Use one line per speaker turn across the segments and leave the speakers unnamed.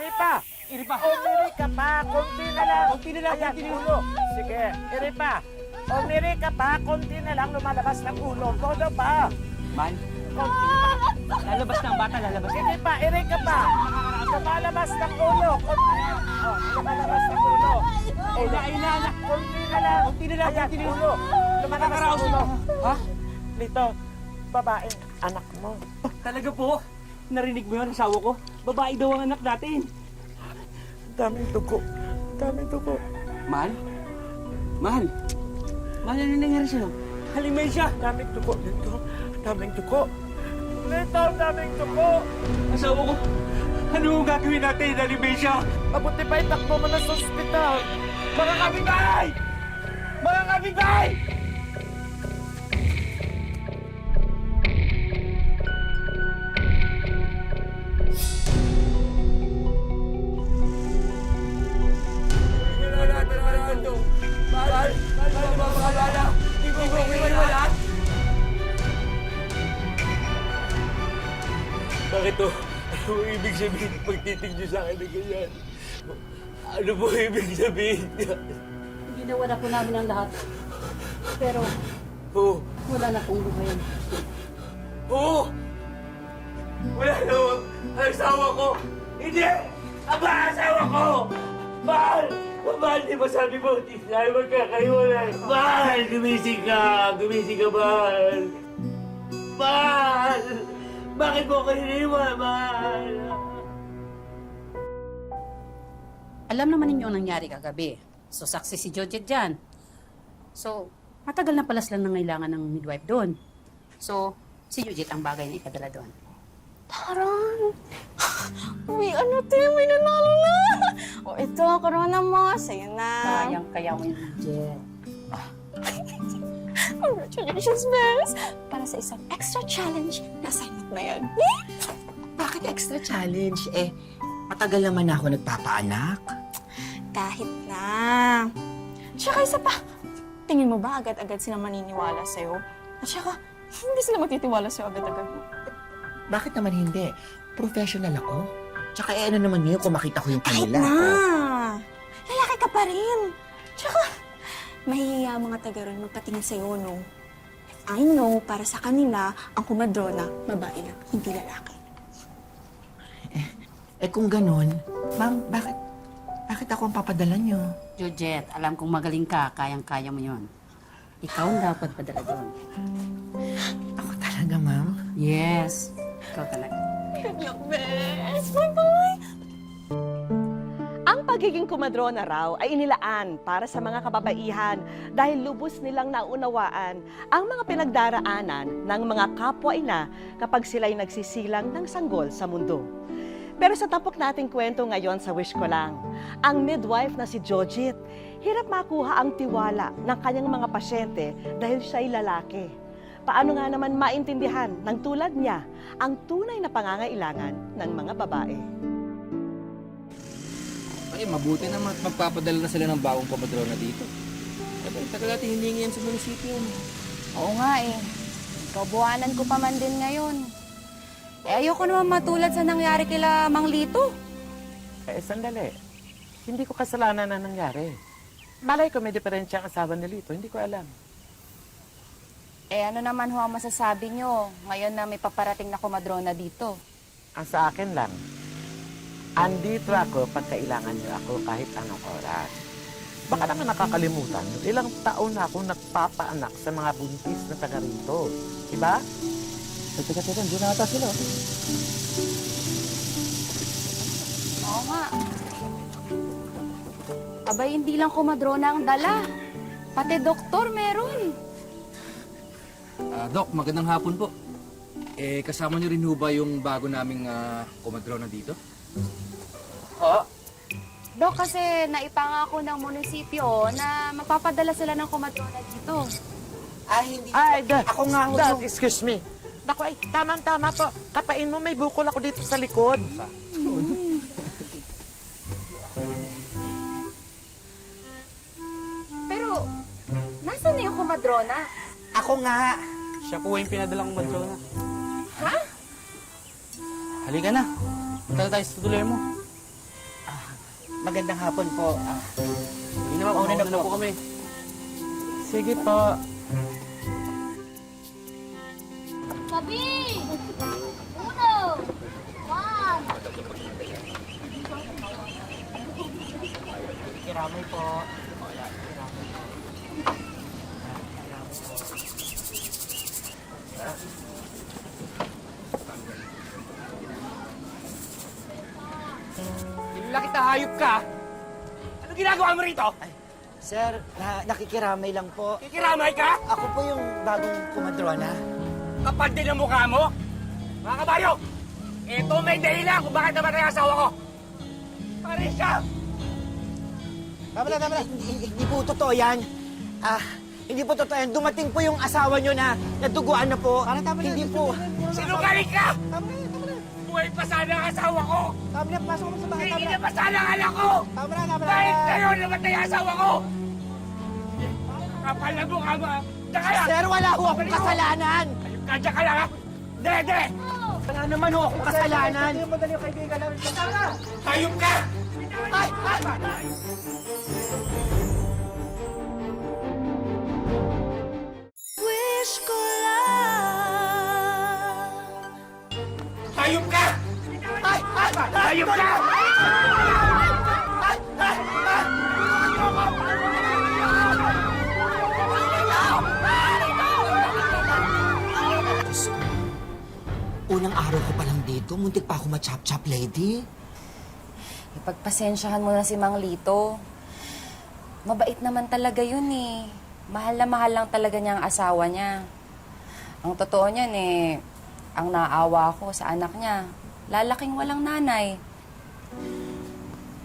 iri pa.
Iri pa.
Umiri ka pa, konti na lang.
Konti na lang,
Ayan,
konti na lang.
ulo. Sige, iri pa. Umiri ka pa, konti na lang lumalabas ng ulo. Todo pa.
Man,
Konti pa.
lalabas na ang bata, lalabas na.
Sige pa, iri ka pa. Lumalabas ng ulo. Konti. Oh, lumalabas ng ulo. Ulo.
Ay na, anak.
Konti na lang.
Konti na lang,
Ayan,
konti na lang.
ulo. Lumalabas ng
Nakakaraos
ulo.
na. Ha?
Dito, babaeng anak mo.
Talaga po? Narinig mo yun, asawa ko? Babae daw ang anak natin.
Daming dugo. Daming dugo.
Mahal? Mahal? Mahal, ano nangyari sa'yo? Halimay siya.
Daming dugo dito. Daming dugo. Dito, daming dugo.
Asawa ko, ano ang gagawin natin? Halimay siya.
Mabuti pa itakbo mo na sa ospital. Mga kapitbahay! Mga kapitbahay!
Bakit to? Ano po ibig sabihin pagtitig niyo sa akin na ganyan? Ano po ibig sabihin niya?
Ginawa na po namin ang lahat. Pero
Oh,
wala na pong buhay.
oh! Wala na ang asawa ko! Hindi! Aba, asawa ko! Mahal! Mahal, di ba sabi mo, di tayo magkakaiwalay? Mahal, gumising ka! Gumising ka, mahal! Mahal! Bakit mo ko hiniwan, mahal?
Alam naman ninyo ang nangyari kagabi. So, saksi si Georgette dyan. So, matagal na pala silang nangailangan ng midwife doon. So, si Georgette ang bagay na ipadala doon.
Taran! Uy, ano te? May nanalo na! O ito, karoon na mo. Sa'yo na.
Kayang-kaya mo yung Georgette.
Congratulations, Bes! Para sa isang extra challenge na assignment na yan.
Bakit extra challenge? Eh, matagal naman ako nagpapaanak.
Kahit na. Tsaka isa pa, tingin mo ba agad-agad sila maniniwala sa'yo? At tsaka, hindi sila magtitiwala sa'yo agad-agad.
Bakit naman hindi? Professional ako. Tsaka ano naman yun kung makita ko yung
Kahit
kanila.
na! Lalaki ka pa rin. Tsaka, mahihiya mga taga ron magpatingin sa'yo, no? I know, para sa kanila, ang kumadrona, babae lang, hindi lalaki.
Eh kung ganun, ma'am, bakit ako ang papadala nyo?
Georgette, alam kong magaling ka, kayang-kaya mo yon. Ikaw ang dapat padala doon.
Ako talaga, ma'am?
Yes, ikaw talaga.
Good luck, Bes! Bye-bye!
Ang pagiging kumadrona raw ay inilaan para sa mga kababaihan dahil lubos nilang naunawaan ang mga pinagdaraanan ng mga kapwa-ina kapag sila'y nagsisilang ng sanggol sa mundo. Pero sa tapok nating kwento ngayon sa Wish Ko Lang, ang midwife na si Georgette, hirap makuha ang tiwala ng kanyang mga pasyente dahil siya'y lalaki. Paano nga naman maintindihan ng tulad niya ang tunay na pangangailangan ng mga babae?
Ay, mabuti naman at magpapadala na sila ng bagong pamadrona dito. Sabi, tagal natin hiningi yan sa munisipyo.
Oo nga eh. Kabuhanan ko pa man din ngayon. Eh, ayoko naman matulad sa nangyari kila Mang Lito.
Eh, sandali. Hindi ko kasalanan na nangyari. Malay ko may diferensya ang asawa ni Lito. Hindi ko alam.
Eh, ano naman ho ang masasabi nyo ngayon na may paparating na kumadrona dito?
Ang sa akin lang, andito ako pag kailangan niyo ako kahit anong oras. Baka naman nakakalimutan niyo, ilang taon na ako nagpapaanak sa mga buntis na taga rito. Diba?
Teka, hindi na ata sila.
Oo nga. Abay, hindi lang kumadrona ang dala. Pati doktor meron.
Doc, magandang hapon po. Eh, kasama niyo rin ho ba yung bago naming kumadrona dito?
Dok, kasi naipangako ng munisipyo na mapapadala sila ng kumadrona dito.
Hindi.
Ay,
Ako nga ho.
Dad, excuse me. Naku, ay, tama-tama po. Kapain mo, may bukol ako dito sa likod.
Pero, nasaan na yung kumadrona?
Ako nga.
Siya po yung pinadalang madrona. Ha? Halika na. Punta na tayo sa tuloy mo.
Magandang hapon po.
Hindi naman, mauna na po kami.
Sige po.
Sabi! Uno! One!
Kiramay po.
Laki na hayop ka! Ano ginagawa mo rito?
Sir, nakikiramay lang po.
Kikiramay ka?
Ako po yung bagong kumadrona.
Kapal din ang mukha mo? Mga kabayo! Ito may dahilan kung bakit namatay ang asawa ko! Pare siya!
Tama na. Hindi po totoo yan. Hindi po totoo yan. Dumating po yung asawa nyo na naduguan na po. Hindi po.
Sinungaling ka!
Tama na.
Buhay pa sana ang asawa ko!
Tama na, pasok mo sa bahay.
Hindi na pa sana ang anak ko!
Tama na.
Kahit ngayon namatay ang asawa ko! Kapal na mukha mo! Diyan ka lang!
Sir, wala ho akong kasalanan.
Diyan ka lang ha! Dede!
Wala naman ho akong kasalanan. Hindi mo dali yung kaibigan lang.
Hayop ka!
Ay!
Wish ko lang
Hayop ka! Hayop ka!
Unang araw ko pa lang dito, muntik pa ako ma-chop-chop lady.
Ipagpasensyahan mo na si Mang Lito. Mabait naman talaga yun eh. Mahal na mahal lang talaga niya ang asawa niya. Ang totoo niyan eh, ang naawa ko sa anak niya. Lalaking walang nanay.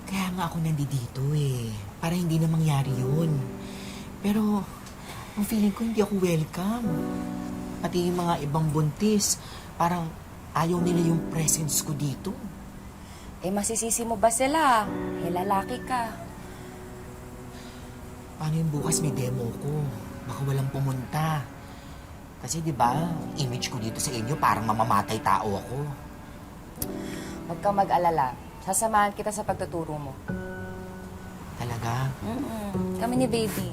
Kaya nga ako nandito eh, para hindi na mangyari yun. Pero, ang feeling ko hindi ako welcome. Pati yung mga ibang buntis, parang ayaw nila yung presence ko dito.
Eh masisisi mo ba sila? Eh lalaki ka.
Paano yung bukas may demo ko? Baka walang pumunta. Kasi di ba, image ko dito sa inyo parang mamamatay tao ako.
Huwag kang mag-alala. Sasamahan kita sa pagtuturo mo.
Talaga?
Kami ni baby.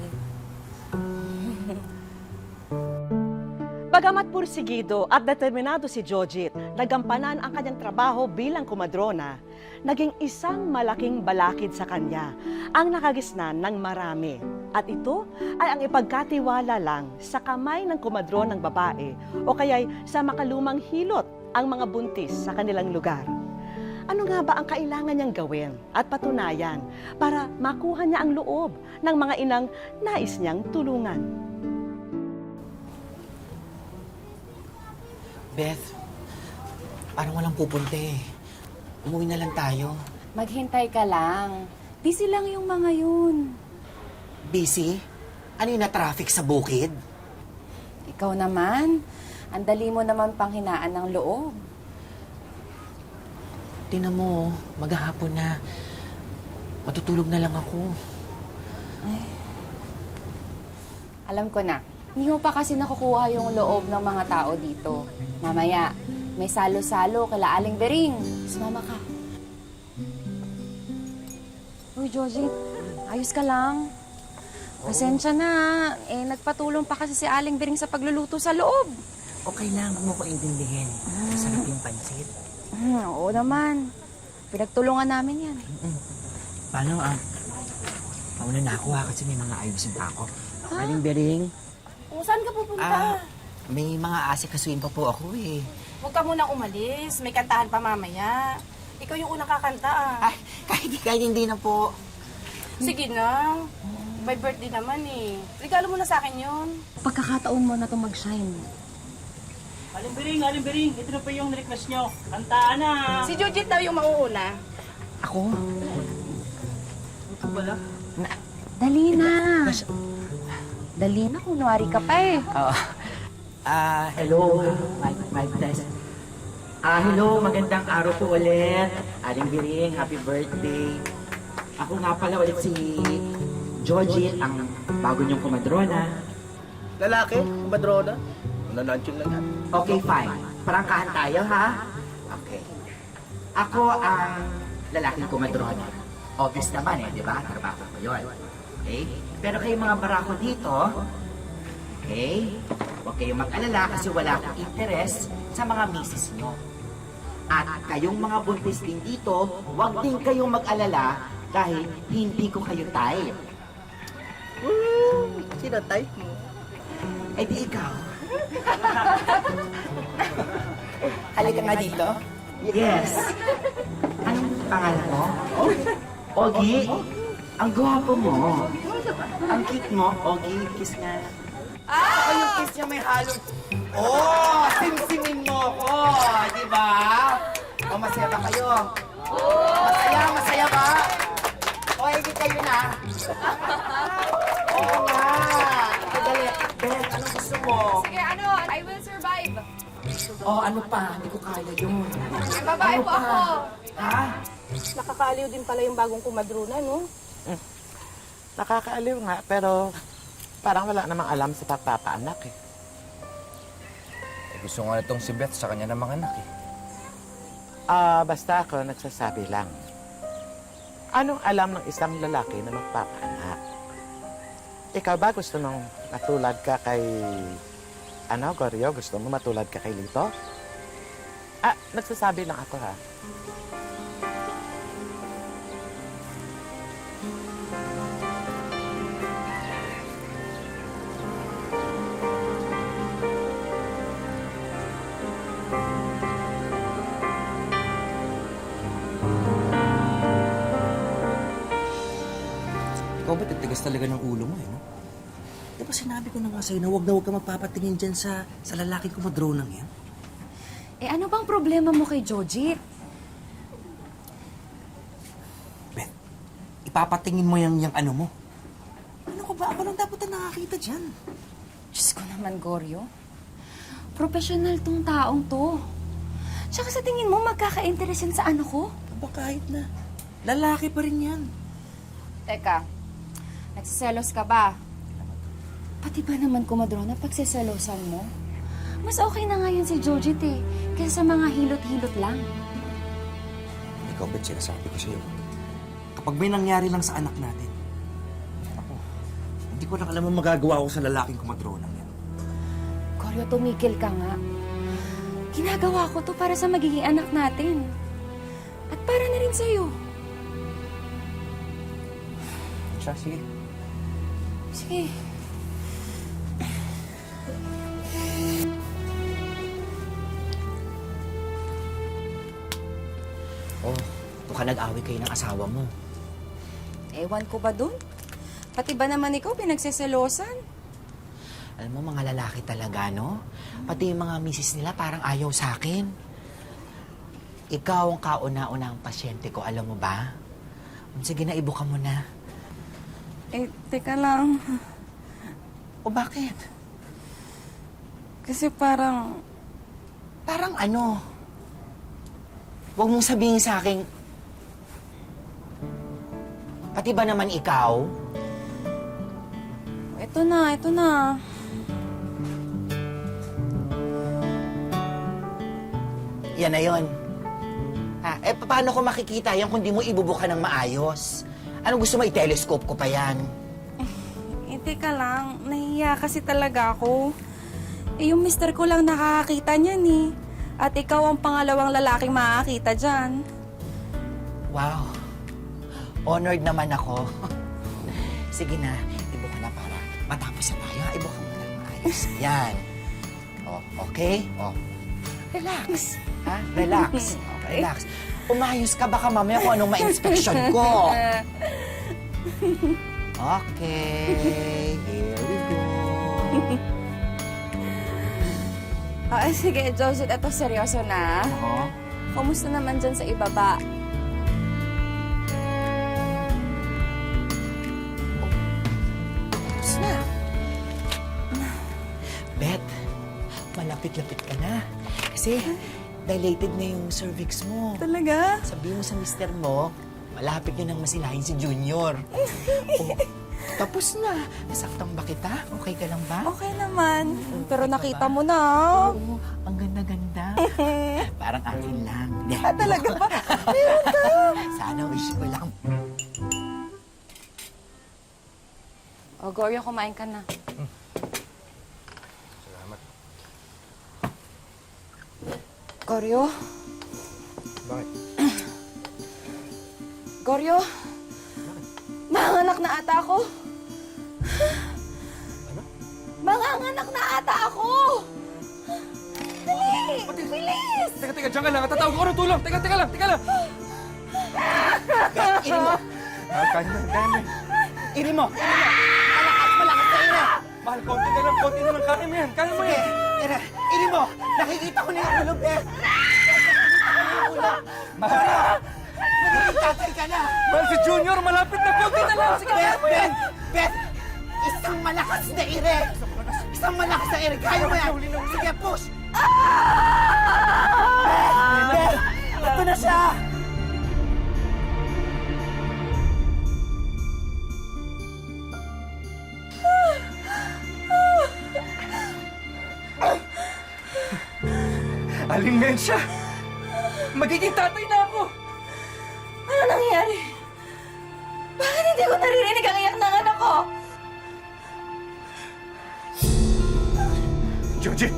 Bagamat pursigido at determinado si Jojit, nagampanan ang kanyang trabaho bilang kumadrona, naging isang malaking balakid sa kanya ang nakagisnan ng marami. At ito ay ang ipagkatiwala lang sa kamay ng kumadronang babae o kaya'y sa makalumang hilot ang mga buntis sa kanilang lugar. Ano nga ba ang kailangan niyang gawin at patunayan para makuha niya ang loob ng mga inang nais niyang tulungan?
Beth, parang walang pupunta eh. Umuwi na lang tayo.
Maghintay ka lang. Busy lang yung mga yun.
Busy? Ano yung na-traffic sa bukid?
Ikaw naman, ang dali mo naman panghinaan ng loob.
Tingnan mo, maghahapon na. Matutulog na lang ako.
Alam ko na, hindi mo pa kasi nakukuha yung loob ng mga tao dito. Mamaya, may salo-salo kila Aling Bering. Sumama ka. Uy, Joji, ayos ka lang. Pasensya na. Eh, nagpatulong pa kasi si Aling Bering sa pagluluto sa loob.
Okay lang, huwag mo ko intindihin. Masarap yung pansit.
Oo naman. Pinagtulungan namin yan.
Paano, mauna na ako kasi may mga ayusin pa ako. Aling Bering,
Saan ka pupunta?
may mga asikasuin pa po ako eh.
Huwag ka munang umalis. May kantahan pa mamaya. Ikaw yung unang kakanta ah.
Ay, kahit hindi na po.
Sige na. May birthday naman eh. Regalo mo na sa akin yun.
Pagkakataon mo na itong mag-shine.
Aling Bering, ito na po yung request nyo. Kantaan na!
Si Jujit daw yung mauuna.
Ako?
Ito pala.
Dali na. Dali na, kunwari ka pa eh.
Hello. Mic test. Hello, magandang araw po ulit. Aling Biring, happy birthday. Ako nga pala ulit si Jojit, ang bago niyong kumadrona.
Lalaki? Kumadrona? Nananching lang yan.
Okay, fine. Parangkahan tayo, ha? Okay. Ako ang lalaking kumadrona. Obvious naman di ba? Trabaho ko yun. Okay? Pero kayong mga barako dito, okay? Huwag kayong mag-alala kasi wala akong interes sa mga misis nyo. At kayong mga buntis din dito, huwag din kayong mag-alala dahil hindi ko kayo type. Sino type mo? Eh di ikaw. Halika nga dito. Yes. Anong pangalan mo? Ogie. Ang gwapo mo. Ang cute mo. Ogie, kiss nga. Ako yung kiss niya may halong... Oh! Simsimin mo ko! Di ba? O, masaya ba kayo? Masaya ba? O, hindi kayo na. Oo nga. Dali. Ben, anong gusto mo?
Sige, I will survive.
Oh, ano pa? Hindi ko kaya yun.
May babae po ako.
Ha?
Nakakaaliw din pala yung bagong kumadrona, no?
Nakakaaliw nga, pero parang wala namang alam sa pagpapaanak eh.
Eh, gusto nga itong si Beth sa kanya ng mga anak eh.
Basta ako nagsasabi lang. Anong alam ng isang lalaki na magpapaanak? Ikaw ba gusto mong matulad ka kay... Goryo? Gusto mo matulad ka kay Lito? Nagsasabi lang ako ha.
Ikaw ba titigas talaga ng ulo mo no? Di ba sinabi ko na nga sa'yo na huwag ka magpapatingin dyan sa lalaking kumadronang yan?
Eh ano bang problema mo kay Jojit?
Beth, ipapatingin mo yung ano mo. Ano ka ba? Ako lang dapat na nakakita dyan.
Diyos ko naman, Goryo. Professional tong taong to. Tsaka sa tingin mo, magkaka-interest yan sa ano ko?
Aba kahit na. Lalaki pa rin yan.
Teka, nagsiselos ka ba? Pati ba naman kumadrona pagsiselosan mo? Mas okay na nga yan si Jojit eh, kaysa sa mga hilot-hilot lang.
Ikaw ba't sinasabi ko sa'yo? Kapag may nangyari lang sa anak natin, ako, hindi ko lang alam ang magagawa ko sa lalaking kumadronang yan.
Goryo, tumigil ka nga. Ginagawa ko to para sa magiging anak natin. At para na rin sa'yo.
Siya, sige.
Sige.
Oh, baka nag-away kayo ng asawa mo.
Ewan ko ba dun? Pati ba naman ikaw pinagsiselosan?
Alam mo, mga lalaki talaga, no? Pati yung mga misis nila parang ayaw sa akin. Ikaw ang kauna-unang pasyente ko, alam mo ba? Sige na, ibuka mo na.
Eh, teka lang.
O bakit?
Kasi parang...
Parang ano? Huwag mong sabihin sa akin, pati ba naman ikaw?
Ito na.
Yan na yun. Paano ko makikita yan kung di mo ibubuka ng maayos? Ano gusto mo, i-telescope ko pa yan?
Eh, teka lang. Nahiya kasi talaga ako. Eh, yung mister ko lang nakakakita niyan eh. At ikaw ang pangalawang lalaking makakita dyan.
Wow. Honored naman ako. Sige na, ibuka na para matapos na tayo. Ibuka mo na maayos. Yan. Okay? Relax. Ha? Relax. Relax. Umayos ka, baka mamaya kung anong ma-inspection ko. Okay. Here we go.
Sige, Joseph, eto seryoso na. Kumusta naman dyan sa ibaba?
Tapos na. Beth, malapit-lapit ka na. Kasi dilated na yung cervix mo.
Talaga?
Sabihin mo sa mister mo, malapit niya nang masilahin si Junior. Tapos na. Nasaktan ba kita? Okay ka lang ba?
Okay naman. Pero nakita mo na.
Oo, ang ganda-ganda. Parang akin lang.
Talaga ba?
Sana wish ko lang.
O, Goryo, kumain ka na.
Salamat.
Goryo?
Bakit?
Goryo? Manganak na ata ako.
Ano?
Manganganak na ata ako. Dali! Bilis!
Teka, dyan ka lang. Tatawag ko ng tulong. Teka lang.
Iri mo!
Kaya mo.
Iri mo! Malakas ka, Iri!
Mahal, konti na lang. Kaya mo yan. Kaya mo yan.
Iri mo! Nakikita ko na yung ulo, Beth! Nagkikatay ka na!
Mahal, si Junior. Malapit na. Konti na lang. Sige, kaya mo yan.
Beth! Isang malakas na Iri! Isang malakas na Iri! Kaya mo yan! Sige, push! Beth! Ito na siya!
Aling Mensya. Magiging tatay na ako.
Ano nangyayari? Bakit hindi ko naririnig ang iyak ng anak ko?
Jojit.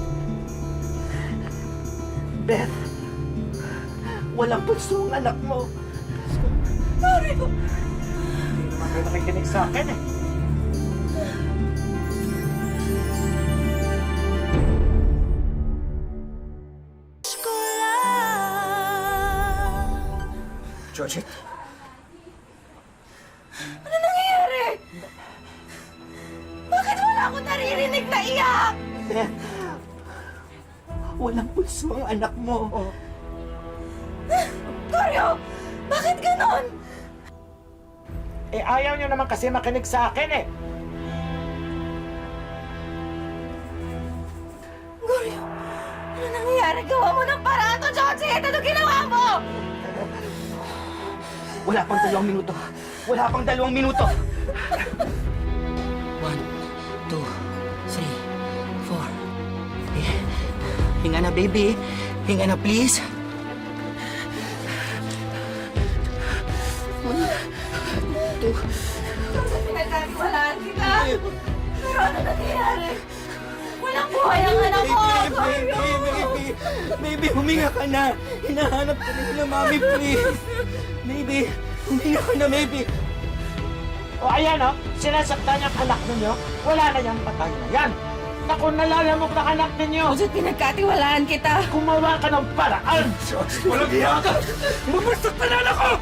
Beth! Walang puso ang anak mo!
Mario!
Hindi naman kayo nakikinig sa akin eh.
Jojit?
Ano nangyayari? Bakit wala akong naririnig na iyak?
Beth! Walang puso ang anak mo!
Mario! Bakit ganon?
Eh, ayaw nyo naman kasi makinig sa akin eh.
Mario! Ano nangyayari? Gawa mo ng paraan to, Georgie! Ano ginawa mo?
Wala pang 2 minuto! Wala pang 2 minuto! 1, 2, 3, 4. Hinga na, baby. Hinga na, please. 1, 2.
Pinagkatiwalaan kita! Pero ano nangyayari? Walang buhay ang anak ko!
Baby, huminga ka na. Hinahanap ka na nila, mami, please. Baby, huminga ka na, baby.
O ayan o, sinasaktan niya ang anak ninyo, wala na yung patay na yan. Naku, nalalamog na anak ninyo.
Bakit pinagkatiwalaan kita?
Gumawa ka ng paraan.
Walang iya ka. Mabastos na anak ko.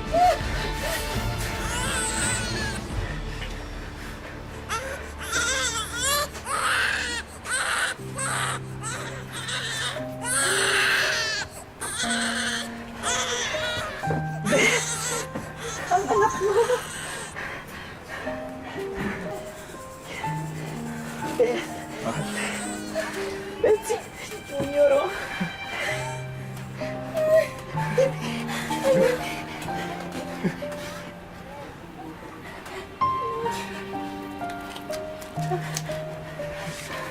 Betsy, Junior, oh.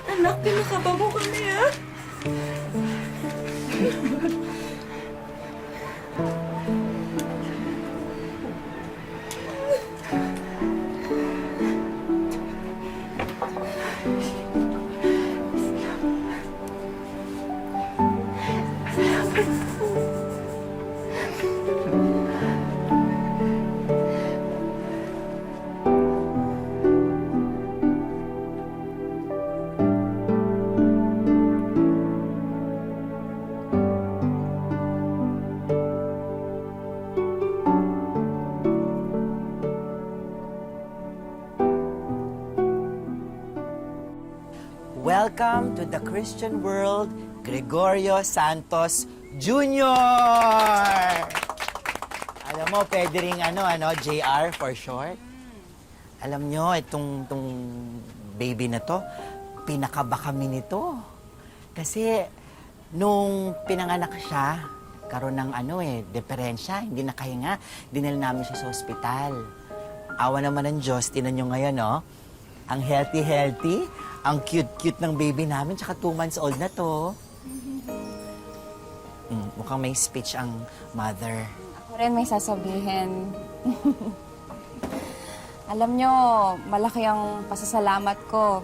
Anak, pinakaba mo kami, ha?
Welcome to the Christian world, Gregorio Santos Jr. Alam mo, pwede ring JR for short. Alam nyo, itong baby na to, pinakaba kami nito. Kasi nung pinanganak siya, karoon ng diferensya, hindi nakahinga, dinala namin siya sa ospital. Awa naman ng Diyos, tinan nyo ngayon, no? Ang healthy, ang cute-cute ng baby namin, tsaka 2 months old na to. Mukhang may speech ang mother.
Ako rin may sasabihin. Alam nyo, malaki ang pasasalamat ko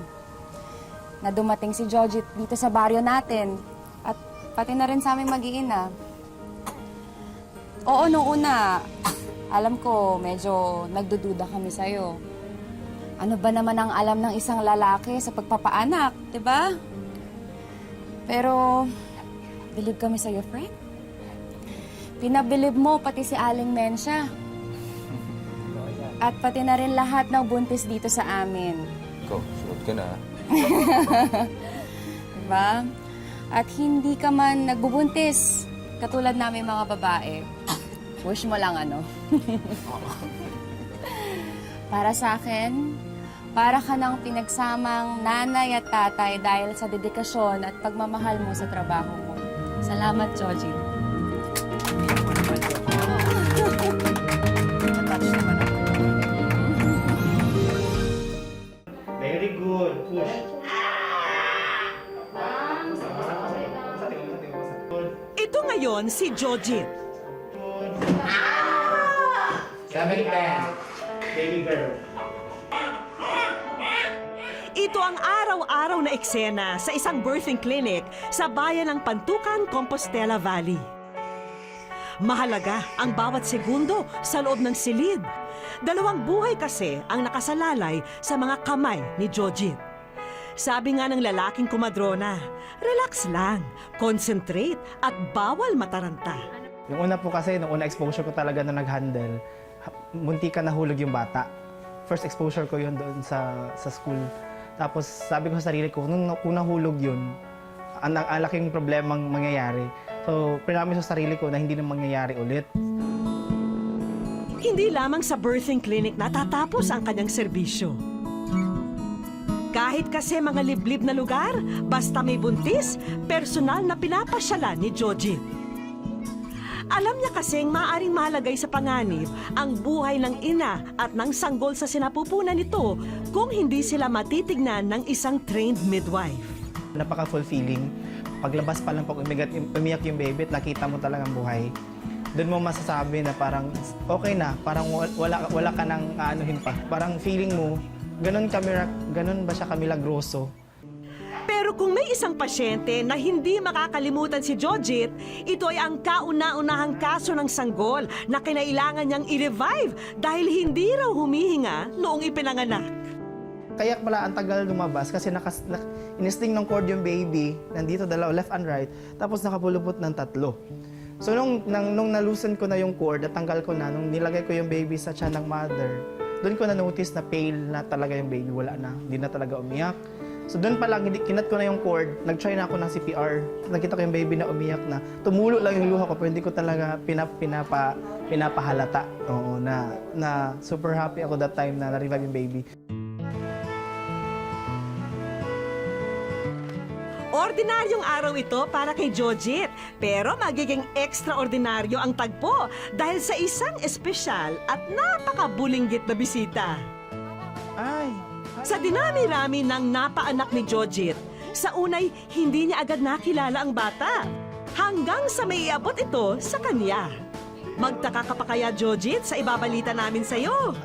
na dumating si Jojit dito sa baryo natin. At pati na rin sa aming mag-iina. Oo, nung una, alam ko medyo nagdududa kami sa'yo. Ano ba naman ang alam ng isang lalaki sa pagpapaanak, di ba? Pero, bilib kami sa'yo, friend. Pinabilib mo pati si Aling Mensya. At pati na rin lahat ng buntis dito sa amin.
Ikaw, sunod ka na.
Diba? At hindi ka man nagbubuntis, katulad namin mga babae. Wish mo lang ano. Para sa akin, para ka ng pinagsamang nanay at tatay dahil sa dedikasyon at pagmamahal mo sa trabaho mo. Salamat, Joji.
Very good. Push.
Ito ngayon si Jojit.
Baby girl.
Ito ang araw-araw na eksena sa isang birthing clinic sa bayan ng Pantukan, Compostela Valley. Mahalaga ang bawat segundo sa loob ng silid. 2 buhay kasi ang nakasalalay sa mga kamay ni Jojit. Sabi nga ng lalaking kumadrona, relax lang, concentrate at bawal mataranta.
Yung una po kasi, nung una exposure ko talaga na nag-handle, munti ka nahulog yung bata. First exposure ko yun doon sa school. Tapos sabi ko sa sarili ko, kung nahulog yun, ang laking problemang mangyayari. So, pinamis sa sarili ko na hindi na mangyayari ulit.
Hindi lamang sa birthing clinic natatapos ang kanyang serbisyo. Kahit kasi mga liblib na lugar, basta may buntis, personal na pinapasyalan ni Jojit. Alam niya kasing maaaring malagay sa panganib ang buhay ng ina at ng sanggol sa sinapupunan nito kung hindi sila matitignan ng isang trained midwife.
Napaka-fulfilling. Paglabas pa lang pag umiyak yung baby at nakita mo talagang buhay, doon mo masasabi na parang okay na, parang wala ka nang aanuhin pa. Parang feeling mo, ganun ba siya kamilagroso?
Pero kung may isang pasyente na hindi makakalimutan si Jojit, ito ay ang kauna-unahang kaso ng sanggol na kinailangan niyang i-revive dahil hindi raw humihinga noong ipinanganak.
Kaya pala ang tagal lumabas kasi inisting ng cord yung baby, nandito dalawa, left and right, tapos nakapulupot ng 3. So nung nalusan ko na yung cord, natanggal ko na, nung nilagay ko yung baby sa tiyan ng mother, doon ko na-notice na pale na talaga yung baby, wala na, hindi na talaga umiyak. So doon pa lang, kinat ko na yung cord, nag-try na ako ng CPR. Nakita ko yung baby na umiyak na. Tumulo lang yung luha ko, pero hindi ko talaga pinapahalata. Oo, na super happy ako that time na na-revive yung baby.
Ordinaryong araw ito para kay Jojit, pero magiging extraordinaryo ang tagpo dahil sa isang espesyal at napakabulinggit na bisita.
Ay!
Sa dinami-rami ng napaanak ni Jojit, sa unay hindi niya agad nakilala ang bata. Hanggang sa may iabot ito sa kanya. Magtaka ka pa kaya, Jojit, sa ibabalita namin sa'yo?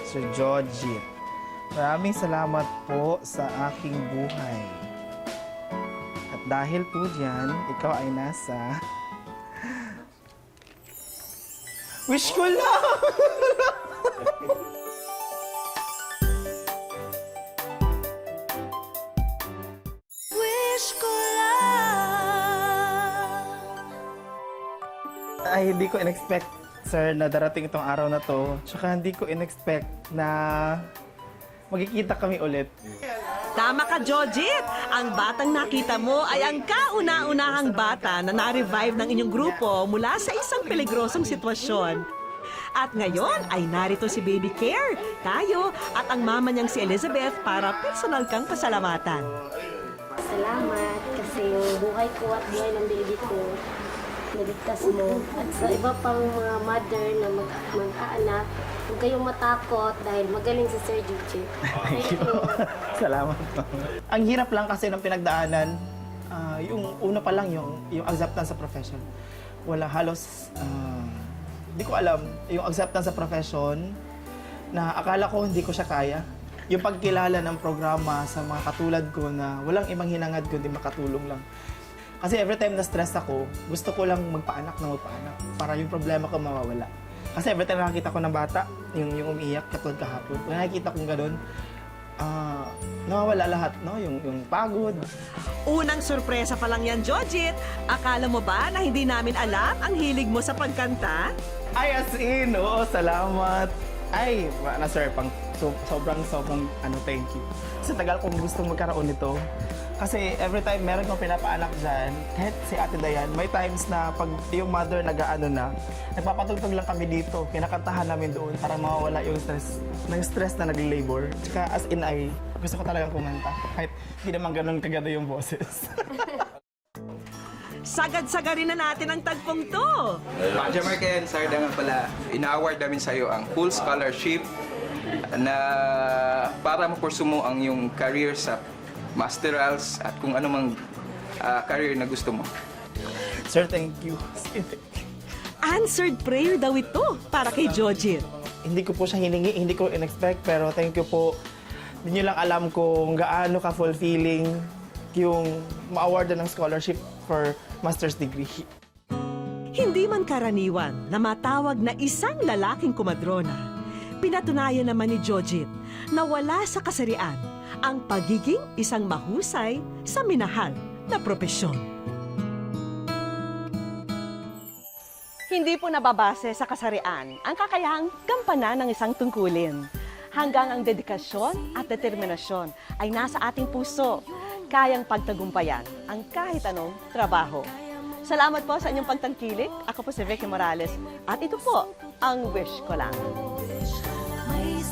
Sir Jojit, maraming salamat po sa aking buhay. At dahil po dyan, ikaw ay nasa... Wish ko lang! Ay, hindi ko in-expect, sir, na darating itong araw na to. Tsaka hindi ko in-expect na magkikita kami ulit.
Tama ka, Jojit! Ang batang nakita mo ay ang kauna-unahang bata na na-revive ng inyong grupo mula sa isang peligrosong sitwasyon. At ngayon ay narito si Baby Care, tayo at ang mama niyang si Elizabeth para personal kang pasalamatan.
Salamat kasi yung buhay ko at buhay ng baby ko naligtas mo. At sa iba pang mga mother na mag-aanak, huwag kayong matakot dahil magaling si Sir Juche.
Thank you. Salamat po. Ang hirap lang kasi ng pinagdaanan. yung una pa lang yung acceptance sa profession. Wala halos, hindi ko alam, yung acceptance sa profession na akala ko hindi ko siya kaya. Yung pagkilala ng programa sa mga katulad ko na walang ibang hinangad kundi makatulong lang. Kasi every time na stress ako, gusto ko lang magpaanak para yung problema ko mawawala. Kasi every time nakakita ko ng bata, yung umiiyak katulad kahapon, kung nakikita kong ganun, nawawala lahat, no? Yung pagod.
Unang sorpresa pa lang yan, Jojit. Akala mo ba na hindi namin alam ang hilig mo sa pagkanta?
Ay, as in, oo, salamat. Ay, na sir, sobrang thank you. Sa tagal kong gusto magkaroon nito. Kasi every time meron kong pinapaanak dyan, kahit si Ate Dayan, may times na pag yung mother nagpapatugtog lang kami dito, kinakantahan namin doon para mawawala yung stress na nag-labor. Tsaka as in gusto ko talagang kumanta, kahit hindi naman ganun kaganda yung boses.
Sagad-sagarin na natin ang tagpong to.
Madja Marken, Sarda nga pala, ina-award namin sa iyo ang full scholarship na para mapursu mo ang iyong career sa masterals at kung anumang career na gusto mo.
Sir, thank you.
Answered prayer daw ito para kay Jojit.
Hindi ko po siya hiningi, hindi ko in-expect, pero thank you po. Hindi nyo lang alam kung gaano ka-fulfilling yung ma-award ng scholarship for master's degree.
Hindi man karaniwan na matawag na isang lalaking kumadrona, pinatunayan naman ni Jojit na wala sa kasarian ang pagiging isang mahusay sa minahal na propesyon. Hindi po nababase sa kasarian ang kakayahang gampanan ng isang tungkulin. Hanggang ang dedikasyon at determinasyon ay nasa ating puso, kayang pagtagumpayan ang kahit anong trabaho. Salamat po sa inyong pagtangkilik. Ako po si Vicky Morales at ito po ang Wish Ko Lang.
May